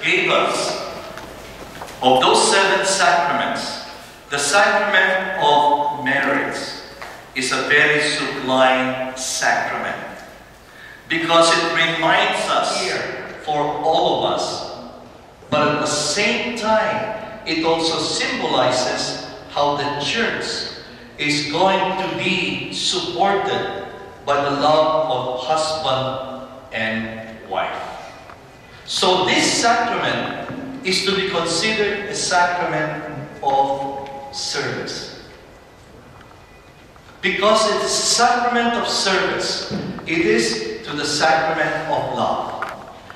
gave us, of those 7 sacraments, the sacrament of marriage is a very sublime sacrament because it reminds us for all of us, but at the same time, it also symbolizes how the church is going to be supported by the love of husband and wife. So this sacrament is to be considered a sacrament of service. Because it's a sacrament of service, it is to the sacrament of love.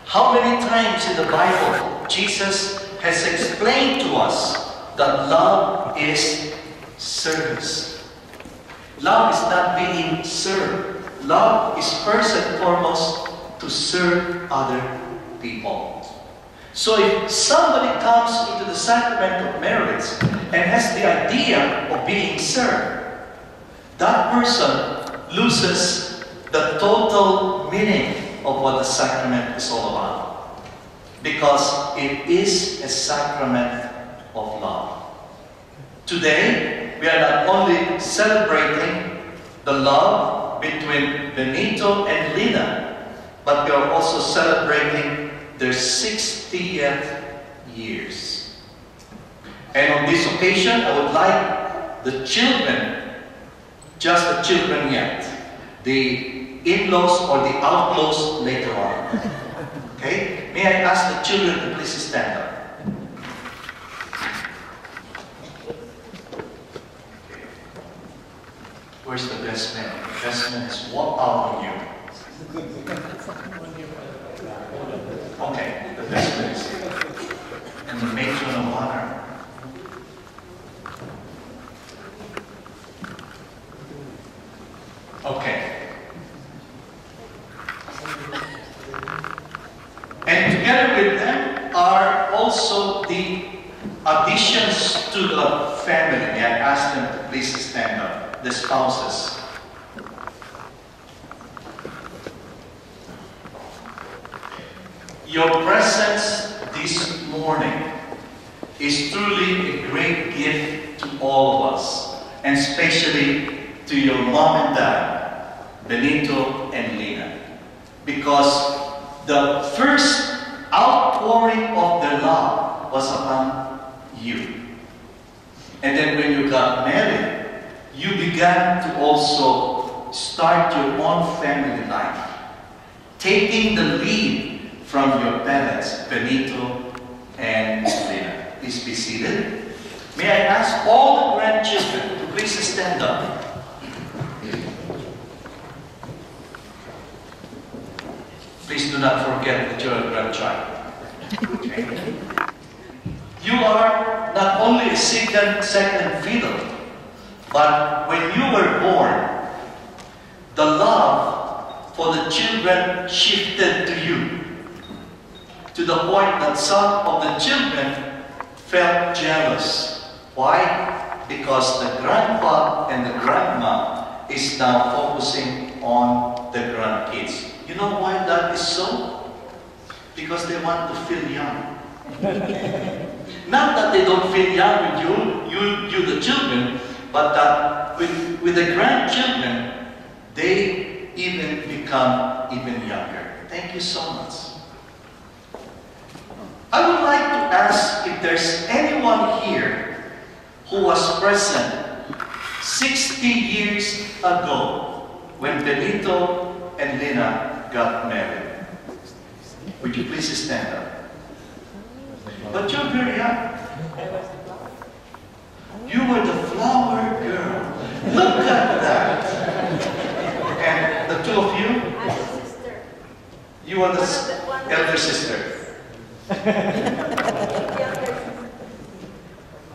How many times in the Bible Jesus has explained to us that love is service. Love is not being served. Love is first and foremost to serve other people. So if somebody comes into the sacrament of marriage and has the idea of being served, that person loses the total meaning of what the sacrament is all about. Because it is a sacrament of love. Today, we are not only celebrating the love between Benito and Lina, but we are also celebrating their 60th years. And on this occasion, I would like the children, just the children yet, the in-laws or the outlaws later on. Okay? May I ask the children to please stand up. Where's the best man? The best man has walked out on you. Okay, the best man is here. And the matron of honor. Okay. And together with them are also the additions to the family. May I ask them to please stand up, the spouses. Your presence this morning is truly a great gift to all of us, and especially to your mom and dad, Benito and Lina, because the first outpouring of their love was upon you. And then when you got married, you began to also start your own family life, taking the lead from your parents, Benito and Lina. Please be seated. May I ask all the grandchildren to please stand up. Please do not forget that you're a grandchild. Okay? You are not only a second fiddle, but when you were born, the love for the children shifted to you, to the point that some of the children felt jealous. Why? Because the grandpa and the grandma is now focusing on the grandkids. You know why that is so? Because they want to feel young. Not that they don't feel young with you the children, but that with the grandchildren, they even become even younger. Thank you so much. I would like to ask if there's anyone here who was present 60 years ago when Benito and Lina got married. Would you please stand up? But you're very young. You were the flower girl. Look at that. And the two of you? I'm a sister. You are the elder sister.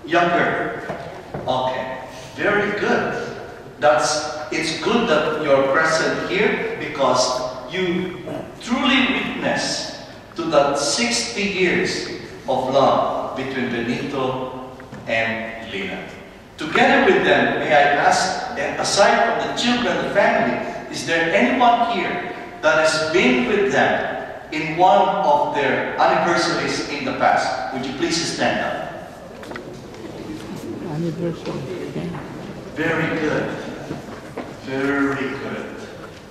Younger. Okay. Very good. It's good that you're present here because you truly witness to that 60 years of love between Benito and Lina. Together with them, may I ask, aside from the children, the family, is there anyone here that has been with them in one of their anniversaries in the past. Would you please stand up? Anniversary. Okay. Very good. Very good.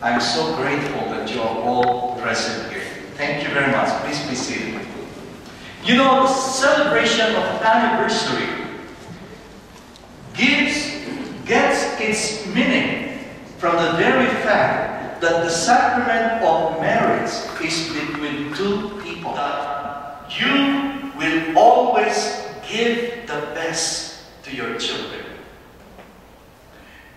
I'm so grateful that you are all present here. Thank you very much. Please be seated. You know, the celebration of anniversary gets its meaning from the very fact that the sacrament of marriage is between two people. That you will always give the best to your children.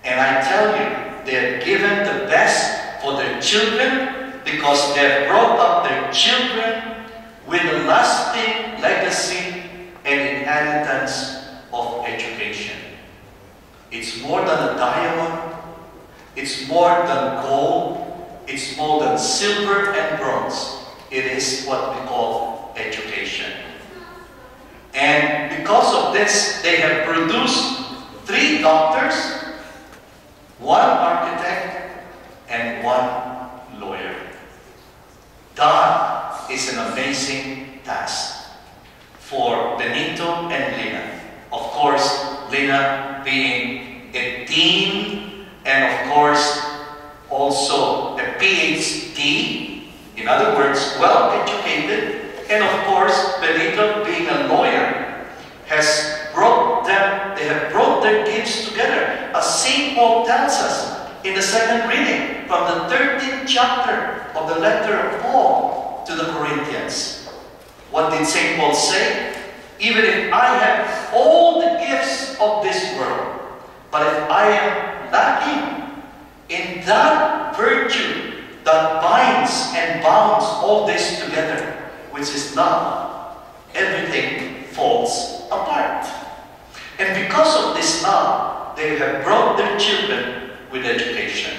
And I tell you, they have given the best for their children because they have brought up their children with a lasting legacy and inheritance of education. It's more than a diamond, it's more than gold, it's more than silver and bronze. It is what we call education. And because of this, they have produced 3 doctors, 1 architect, and 1 lawyer. That is an amazing task for Benito and Lina. Of course, Lina being a teen, and of course, also a PhD, in other words, well-educated, and of course, Benito being a lawyer, they have brought their gifts together, as St. Paul tells us in the second reading from the 13th chapter of the letter of Paul to the Corinthians. What did St. Paul say? Even if I have all the gifts of this world, but if I am lacking in that virtue that binds and bounds all this together, which is love, everything falls apart. And because of this love, they have brought their children with education.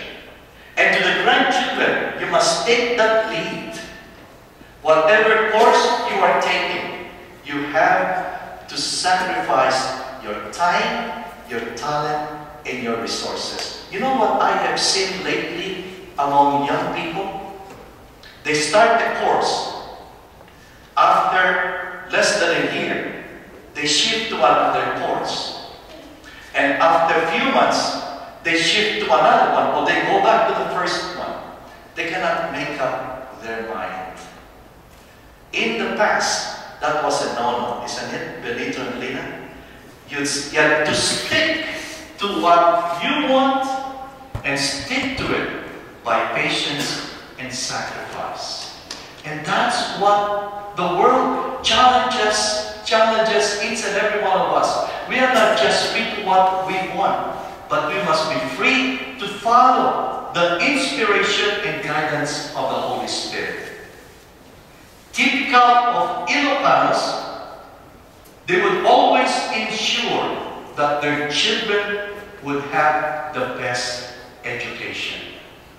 And to the grandchildren, you must take that lead. Whatever course you are taking, you have to sacrifice your time, your talent, and your resources. You know what I have seen lately among young people? They start the course. After less than a year, they shift to another course. And after a few months, they shift to another one, or they go back to the first one. They cannot make up their mind. In the past, that was a no-no, isn't it, Benito and Lina? You have to stick to what you want and stick to it by patience and sacrifice. And that's what the world challenges each and every one of us. We are not just free to what we want, but we must be free to follow the inspiration and guidance of the Holy Spirit. Typical of Ilocanos, they would always ensure that their children would have the best education.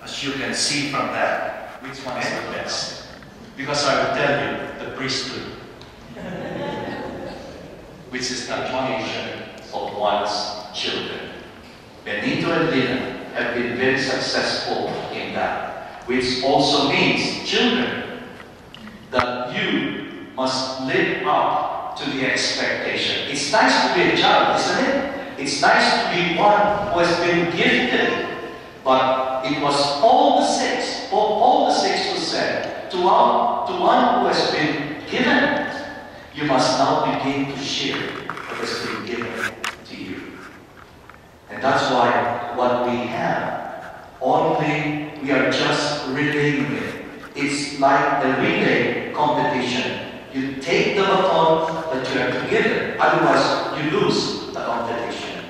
As you can see from that, which one is the best? Because I will tell you, the priesthood, which is the education of one's children. Benito and Lina have been very successful in that, which also means, children, that you must live up to the expectation. It's nice to be a child, isn't it? It's nice to be one who has been gifted, but it was Paul the Sixth who said, to one who has been given, you must now begin to share what has been given to you. And that's why what we have, only we are just relaying it. It's like a relay competition. You take the baton that you have to give it, otherwise you lose the competition.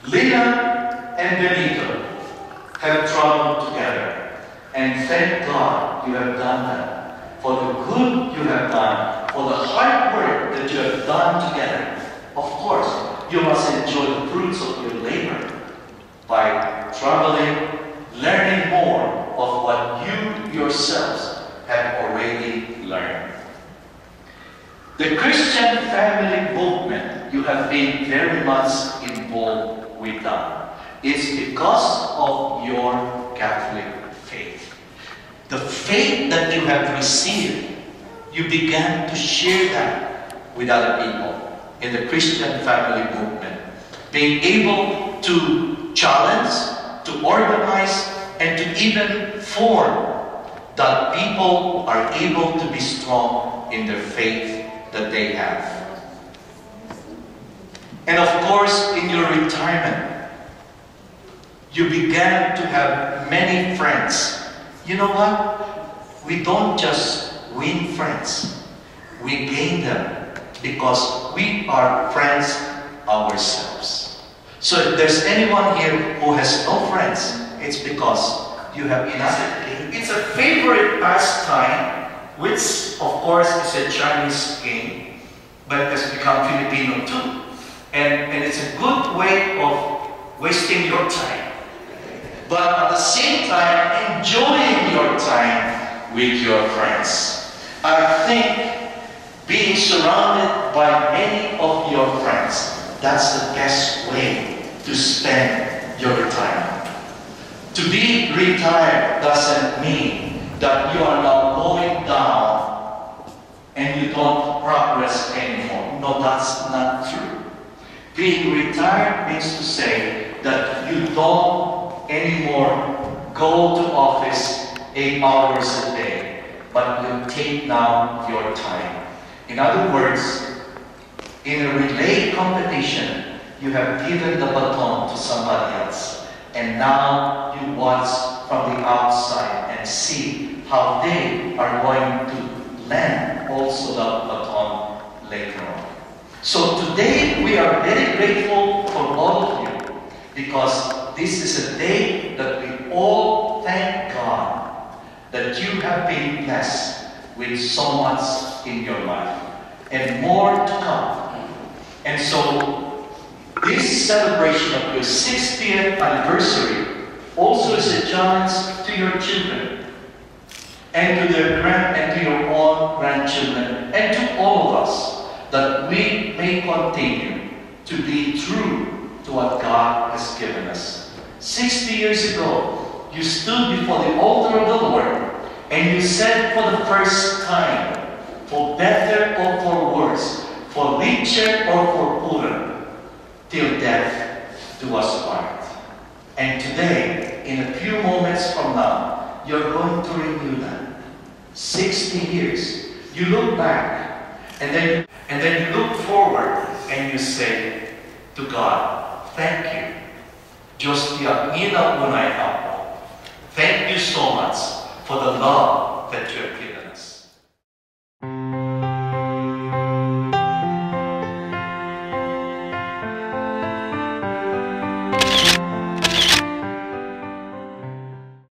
Lina and Benito have traveled together, and thank God you have done that. For the good you have done, for the hard work that you have done together. Of course, you must enjoy the fruits of your labor by traveling, learning more of what you yourselves have already learned. The Christian family movement, you have been very much involved with that. It's because of your Catholic faith. The faith that you have received, you began to share that with other people in the Christian family movement. Being able to challenge, to organize, and to even form that people are able to be strong in their faith that they have. And of course, in your retirement, you began to have many friends. You know what? We don't just win friends. We gain them because we are friends ourselves. So if there's anyone here who has no friends, it's because you have enough. It's a favorite pastime, which of course is a Chinese game, but has become Filipino too. And it's a good way of wasting your time. But at the same time, enjoying your time with your friends. I think being surrounded by many of your friends, that's the best way to spend your retirement. To be retired doesn't mean that you are now going down and you don't progress anymore. No, that's not true. Being retired means to say that you don't anymore go to office 8 hours a day, but you take now your time. In other words, in a relay competition, you have given the baton to somebody else, and now you watch from the outside and see how they are going to lend also the baton later on. So today we are very grateful for all of you, because this is a day that we all thank God that you have been blessed with so much in your life and more to come. And so this celebration of your 60th anniversary also is a challenge to your children and to your own grandchildren and to all of us, that we may continue to be true to what God has given us. 60 years ago, you stood before the altar of the Lord and you said for the first time, for better or for worse, for richer or for poorer, till death do us part. And today, in a few moments from now, you're going to renew that. 60 years. You look back, and then you look forward, and you say to God, thank you. Diyos tiyak nila unay ako. Thank you so much for the love that you have given.